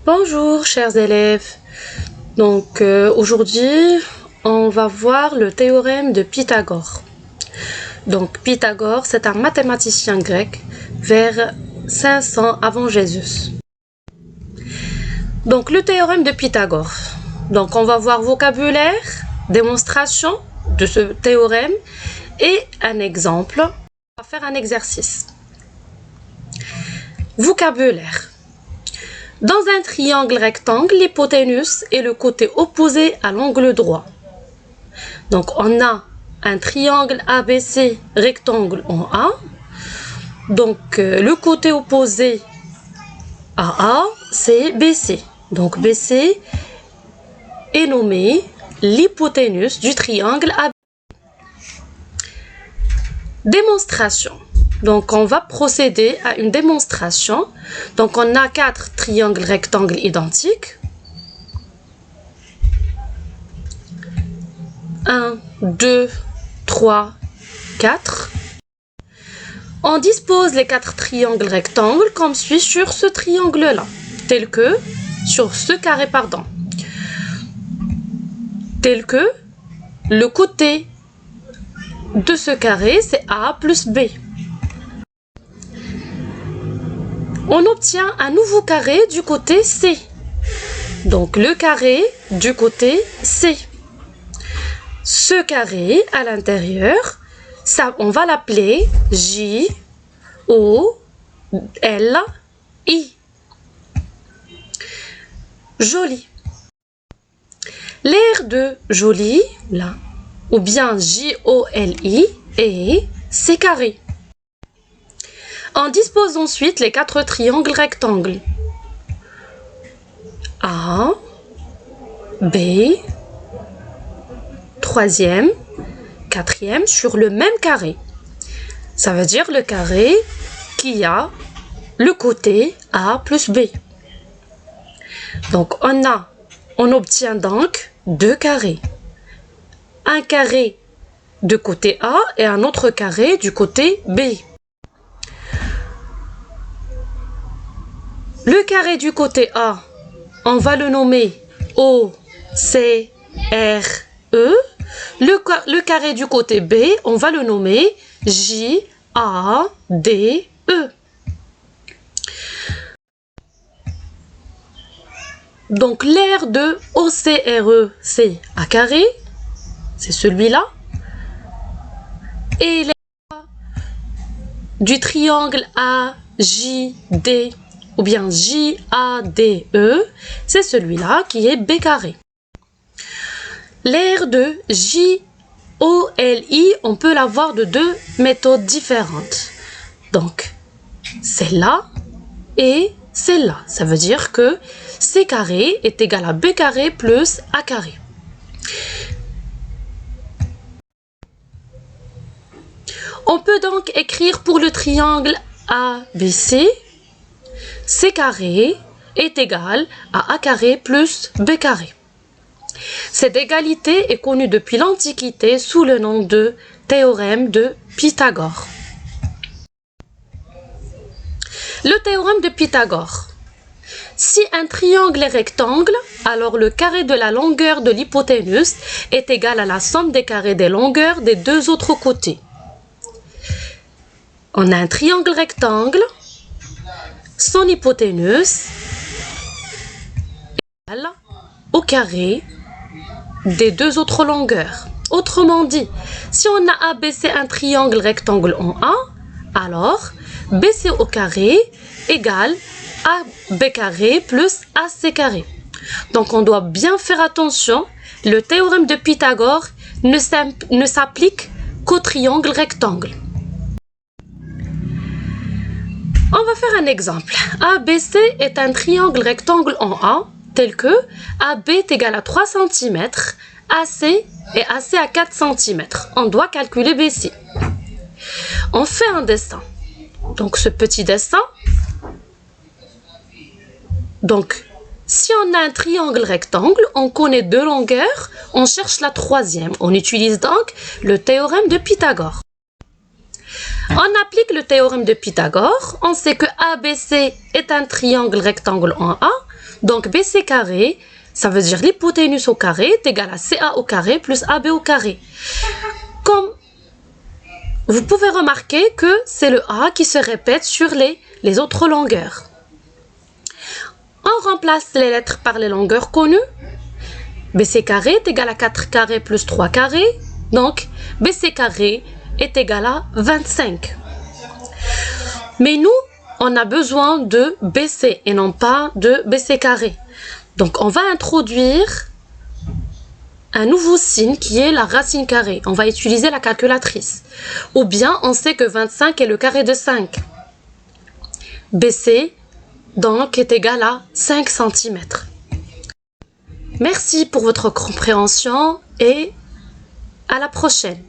Bonjour chers élèves, aujourd'hui on va voir le théorème de Pythagore. Donc Pythagore c'est un mathématicien grec vers 500 avant Jésus. Donc le théorème de Pythagore. Donc on va voir vocabulaire, démonstration de ce théorème et un exemple. On va faire un exercice. Vocabulaire. Dans un triangle rectangle, l'hypoténuse est le côté opposé à l'angle droit. Donc, on a un triangle ABC rectangle en A. Donc, le côté opposé à A, c'est BC. Donc, BC est nommé l'hypoténuse du triangle ABC. Démonstration. Donc, on va procéder à une démonstration. Donc, on a 4 triangles rectangles identiques. 1, 2, 3, 4. On dispose les 4 triangles rectangles comme suit sur ce triangle-là. Tel que, sur ce carré, pardon. Tel que, le côté de ce carré, c'est A plus B. On obtient un nouveau carré du côté C. Donc, le carré du côté C. Ce carré, à l'intérieur, on va l'appeler J, O, L, I. Joli. L'aire de joli, là, ou bien J-O-L-I, est C carré. On dispose ensuite les 4 triangles rectangles. A, B, troisième, quatrième sur le même carré. Ça veut dire le carré qui a le côté A plus B. Donc on obtient donc 2 carrés. Un carré du côté A et un autre carré du côté B. Le carré du côté A, on va le nommer O, C, R, E. Le carré du côté B, on va le nommer J, A, D, E. Donc l'aire de OCRE, c'est A carré, c'est celui-là. Et l'aire du triangle AJD, ou bien JADE, c'est celui-là qui est B carré. L'aire de JOLI, on peut l'avoir de 2 méthodes différentes. Donc, celle-là et celle-là. Ça veut dire que C carré est égal à B carré plus A carré. On peut donc écrire pour le triangle ABC, C carré est égal à A carré plus B carré. Cette égalité est connue depuis l'Antiquité sous le nom de théorème de Pythagore. Le théorème de Pythagore. Si un triangle est rectangle, alors le carré de la longueur de l'hypoténuse est égal à la somme des carrés des longueurs des 2 autres côtés. On a un triangle rectangle, son hypoténuse est égale au carré des 2 autres longueurs. Autrement dit, si on a ABC un triangle rectangle en A, alors BC au carré égale AB carré plus AC carré. Donc on doit bien faire attention, le théorème de Pythagore ne s'applique qu'au triangle rectangle. On va faire un exemple. ABC est un triangle rectangle en A, tel que AB est égal à 3 cm, AC et AC à 4 cm. On doit calculer BC. On fait un dessin. Donc ce petit dessin. Donc si on a un triangle rectangle, on connaît 2 longueurs, on cherche la 3e. On utilise donc le théorème de Pythagore. On applique le théorème de Pythagore. On sait que ABC est un triangle rectangle en A. Donc BC carré, ça veut dire l'hypoténuse au carré est égal à CA au carré plus AB au carré. Comme vous pouvez remarquer que c'est le A qui se répète sur les autres longueurs. On remplace les lettres par les longueurs connues. BC carré est égal à 4 carrés plus 3 carrés. Donc, BC carré est égal à 25. Mais nous, on a besoin de BC et non pas de BC carré. Donc, on va introduire un nouveau signe qui est la racine carrée. On va utiliser la calculatrice. Ou bien, on sait que 25 est le carré de 5. BC, donc, est égal à 5 cm. Merci pour votre compréhension et à la prochaine.